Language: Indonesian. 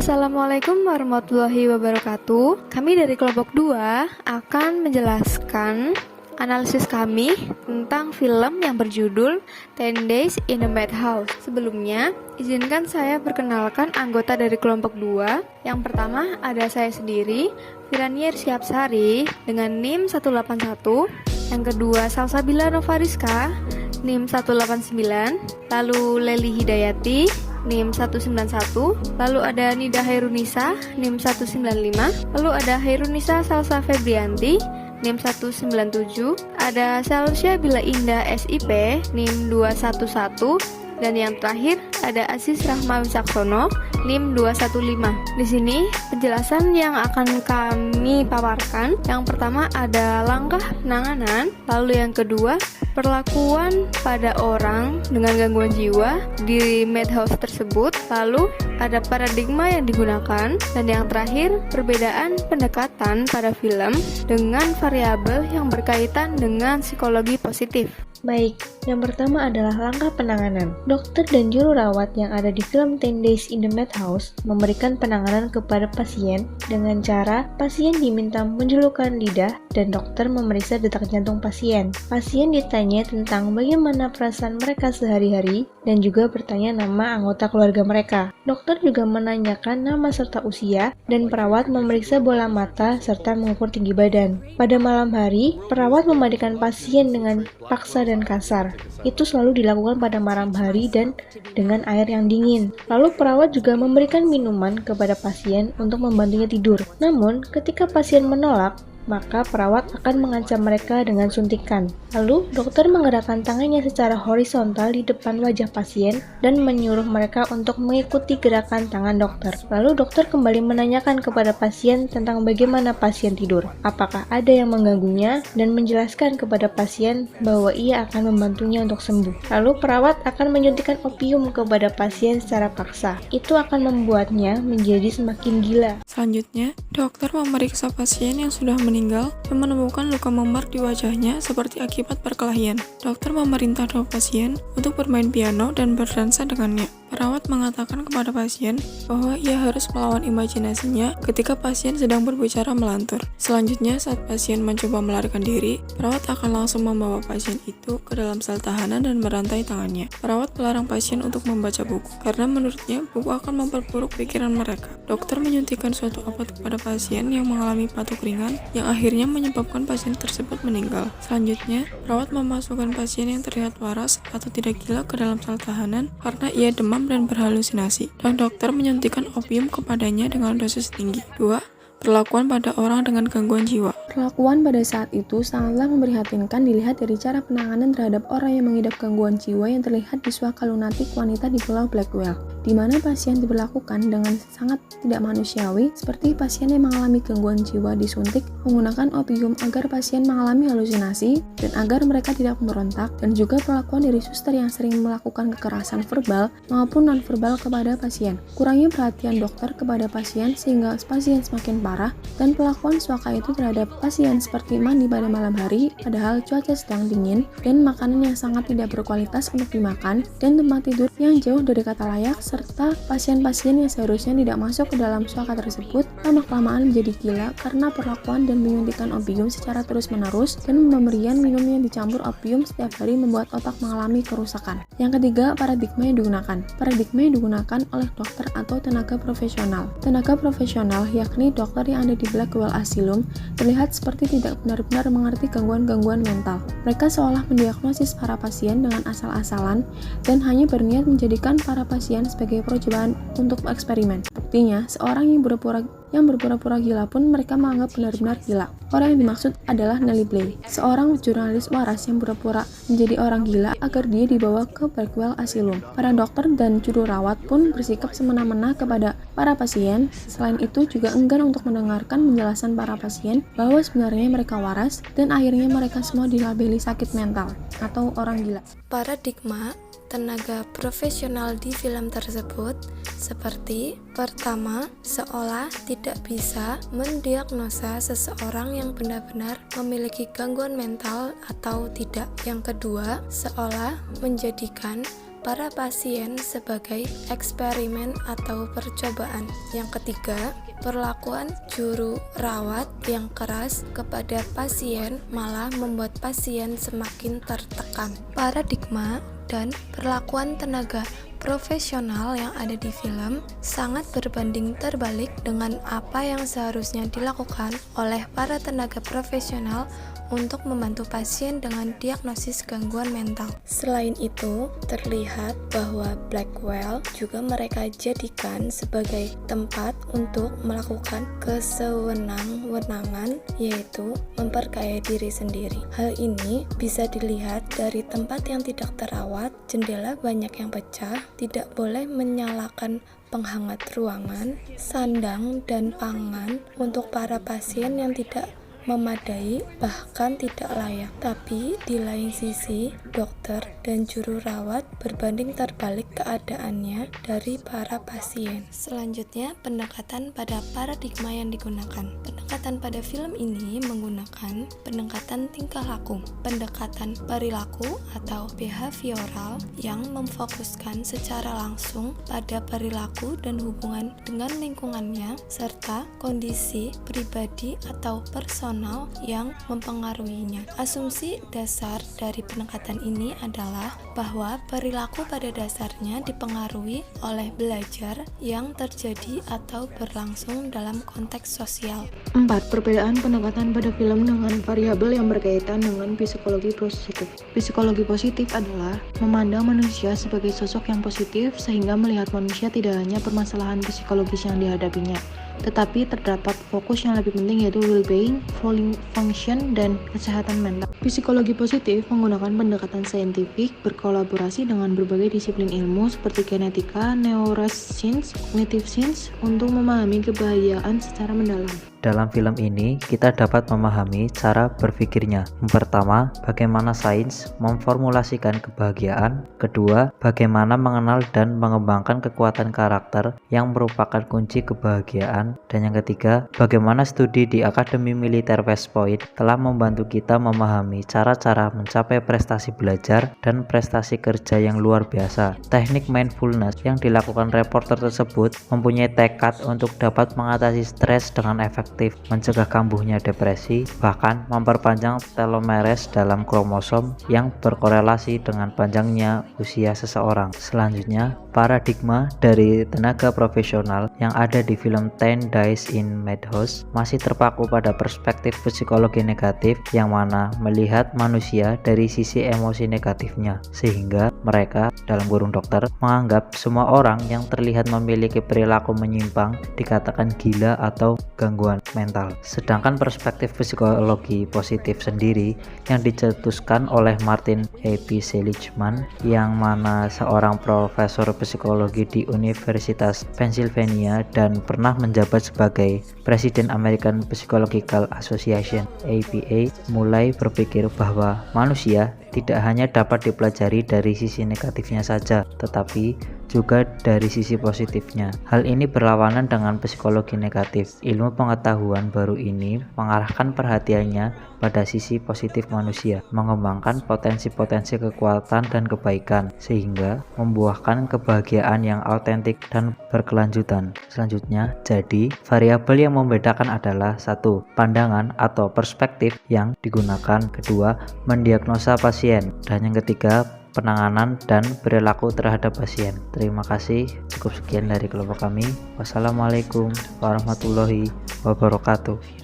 Assalamualaikum warahmatullahi wabarakatuh. Kami dari kelompok 2 akan menjelaskan analisis kami tentang film yang berjudul 10 Days in a Madhouse. Sebelumnya, izinkan saya perkenalkan anggota dari kelompok 2. Yang pertama ada saya sendiri, Firanier Siapsari dengan NIM 181. Yang kedua Salsabila Novariska, NIM 189. Lalu Leli Hidayati, NIM 191. Lalu ada Nida Hairunisa, NIM 195. Lalu ada Hairunisa Salsa Febrianti, NIM 197. Ada Salsya Bila Indah SIP, NIM 211. Dan yang terakhir ada Aziz Rahma Wisaksono, NIM 215. Di sini penjelasan yang akan kami paparkan. Yang pertama ada langkah penanganan, lalu yang kedua perlakuan pada orang dengan gangguan jiwa di madhouse tersebut, lalu ada paradigma yang digunakan, dan yang terakhir perbedaan pendekatan pada film dengan variabel yang berkaitan dengan psikologi positif. Baik, yang pertama adalah langkah penanganan. Dokter dan juru rawat yang ada di film 10 Days in the Madhouse memberikan penanganan kepada pasien dengan cara pasien diminta menjulurkan lidah dan dokter memeriksa detak jantung pasien. Pasien ditanya tentang bagaimana perasaan mereka sehari-hari dan juga bertanya nama anggota keluarga mereka. Dokter juga menanyakan nama serta usia dan perawat memeriksa bola mata serta mengukur tinggi badan. Pada malam hari, perawat memandikan pasien dengan paksa dan kasar. Itu selalu dilakukan pada malam hari dan dengan air yang dingin. Lalu perawat juga memberikan minuman kepada pasien untuk membantunya tidur. Namun, ketika pasien menolak, maka perawat akan mengancam mereka dengan suntikan. Lalu, dokter menggerakkan tangannya secara horizontal di depan wajah pasien dan menyuruh mereka untuk mengikuti gerakan tangan dokter. Lalu, dokter kembali menanyakan kepada pasien tentang bagaimana pasien tidur, apakah ada yang mengganggunya, dan menjelaskan kepada pasien bahwa ia akan membantunya untuk sembuh. Lalu, perawat akan menyuntikkan opium kepada pasien secara paksa. Itu akan membuatnya menjadi semakin gila. Selanjutnya, dokter memeriksa pasien yang sudah meninggal dan menemukan luka memar di wajahnya seperti akibat perkelahian. Dokter memerintah dua pasien untuk bermain piano dan berdansa dengannya. Perawat mengatakan kepada pasien bahwa ia harus melawan imajinasinya ketika pasien sedang berbicara melantur. Selanjutnya, saat pasien mencoba melarikan diri, perawat akan langsung membawa pasien itu ke dalam sel tahanan dan merantai tangannya. Perawat melarang pasien untuk membaca buku, karena menurutnya buku akan memperburuk pikiran mereka. Dokter menyuntikkan suatu obat kepada pasien yang mengalami batuk ringan, yang akhirnya menyebabkan pasien tersebut meninggal. Selanjutnya, perawat memasukkan pasien yang terlihat waras atau tidak gila ke dalam sel tahanan karena ia demam dan berhalusinasi, dan dokter menyuntikkan opium kepadanya dengan dosis tinggi. 2. Perlakuan pada orang dengan gangguan jiwa. Perlakuan pada saat itu sangatlah memprihatinkan dilihat dari cara penanganan terhadap orang yang mengidap gangguan jiwa yang terlihat di suaka lunatik wanita di Pulau Blackwell, di mana pasien diperlakukan dengan sangat tidak manusiawi, seperti pasien yang mengalami gangguan jiwa disuntik menggunakan opium agar pasien mengalami halusinasi dan agar mereka tidak memberontak, dan juga perlakuan dari suster yang sering melakukan kekerasan verbal maupun nonverbal kepada pasien. Kurangnya perhatian dokter kepada pasien sehingga pasien semakin parah, dan perlakuan suaka itu terhadap pasien seperti mandi pada malam hari padahal cuaca sedang dingin, dan makanan yang sangat tidak berkualitas untuk dimakan, dan tempat tidur yang jauh dari kata layak, serta pasien-pasien yang seharusnya tidak masuk ke dalam suaka tersebut lama-kelamaan menjadi gila karena perlakuan dan menyuntikkan opium secara terus-menerus, dan pemberian minum yang dicampur opium setiap hari membuat otak mengalami kerusakan. Yang ketiga, paradigma yang digunakan. Paradigma yang digunakan oleh dokter atau tenaga profesional. Tenaga profesional yakni dokter yang ada di Blackwell Asylum terlihat seperti tidak benar-benar mengerti gangguan-gangguan mental. Mereka seolah mendiagnosis para pasien dengan asal-asalan dan hanya berniat menjadikan para pasien sebagai percobaan untuk eksperimen. Buktinya, seorang yang berpura-pura gila pun mereka menganggap benar-benar gila. Orang yang dimaksud adalah Nellie Bly, seorang jurnalis waras yang berpura menjadi orang gila agar dia dibawa ke Blackwell Asylum. Para dokter dan juru rawat pun bersikap semena-mena kepada para pasien. Selain itu juga enggan untuk mendengarkan penjelasan para pasien bahwa sebenarnya mereka waras, dan akhirnya mereka semua dilabeli sakit mental atau orang gila. Paradigma tenaga profesional di film tersebut seperti: pertama, seolah tidak bisa mendiagnosa seseorang yang benar-benar memiliki gangguan mental atau tidak. Yang kedua, seolah menjadikan para pasien sebagai eksperimen atau percobaan. Yang ketiga, perlakuan juru rawat yang keras kepada pasien malah membuat pasien semakin tertekan. Paradigma dan perlakuan tenaga profesional yang ada di film sangat berbanding terbalik dengan apa yang seharusnya dilakukan oleh para tenaga profesional untuk membantu pasien dengan diagnosis gangguan mental. Selain itu, terlihat bahwa Blackwell juga mereka jadikan sebagai tempat untuk melakukan kesewenang-wenangan, yaitu memperkaya diri sendiri. Hal ini bisa dilihat dari tempat yang tidak terawat, jendela banyak yang pecah, tidak boleh menyalakan penghangat ruangan, sandang dan pangan untuk para pasien yang tidak memadai, bahkan tidak layak. Tapi di lain sisi, dokter dan juru rawat berbanding terbalik keadaannya dari para pasien. Selanjutnya, pendekatan pada paradigma yang digunakan. Pendekatan pada film ini menggunakan pendekatan tingkah laku, pendekatan perilaku atau behavioral yang memfokuskan secara langsung pada perilaku dan hubungan dengan lingkungannya serta kondisi pribadi atau personal yang mempengaruhinya. Asumsi dasar dari pendekatan ini adalah bahwa perilaku pada dasarnya dipengaruhi oleh belajar yang terjadi atau berlangsung dalam konteks sosial. 4. Perbedaan pendekatan pada film dengan variabel yang berkaitan dengan psikologi positif. Psikologi positif adalah memandang manusia sebagai sosok yang positif sehingga melihat manusia tidak hanya permasalahan psikologis yang dihadapinya, tetapi terdapat fokus yang lebih penting yaitu well-being, function, dan kesehatan mental. Psikologi positif menggunakan pendekatan saintifik berkolaborasi dengan berbagai disiplin ilmu seperti genetika, neuroscience, cognitive science untuk memahami kebahagiaan secara mendalam. Dalam film ini, kita dapat memahami cara berpikirnya. Yang pertama, bagaimana sains memformulasikan kebahagiaan. Kedua, bagaimana mengenal dan mengembangkan kekuatan karakter yang merupakan kunci kebahagiaan. Dan yang ketiga, bagaimana studi di Akademi Militer West Point telah membantu kita memahami cara-cara mencapai prestasi belajar dan prestasi kerja yang luar biasa. Teknik mindfulness yang dilakukan reporter tersebut mempunyai tekad untuk dapat mengatasi stres dengan efektif, mencegah kambuhnya depresi, bahkan memperpanjang telomeres dalam kromosom yang berkorelasi dengan panjangnya usia seseorang. Selanjutnya, paradigma dari tenaga profesional yang ada di film 10 Days in Madhouse masih terpaku pada perspektif psikologi negatif yang mana melihat manusia dari sisi emosi negatifnya, sehingga mereka, dalam kurung dokter, menganggap semua orang yang terlihat memiliki perilaku menyimpang dikatakan gila atau gangguan mental. Sedangkan perspektif psikologi positif sendiri yang dicetuskan oleh Martin E. P. Seligman, yang mana seorang profesor psikologi di Universitas Pennsylvania dan pernah menjabat sebagai Presiden American Psychological Association (APA), mulai berpikir bahwa manusia tidak hanya dapat dipelajari dari sisi negatifnya saja, tetapi juga dari sisi positifnya. Hal ini berlawanan dengan psikologi negatif. Ilmu pengetahuan baru ini mengarahkan perhatiannya pada sisi positif manusia, mengembangkan potensi-potensi kekuatan dan kebaikan, sehingga membuahkan kebahagiaan yang autentik dan berkelanjutan. Selanjutnya, jadi variabel yang membedakan adalah 1. Pandangan atau perspektif yang digunakan. Kedua, mendiagnosa pasien. Dan yang ketiga, penanganan dan perilaku terhadap pasien. Terima kasih. Cukup sekian dari kelompok kami. Wassalamualaikum warahmatullahi wabarakatuh.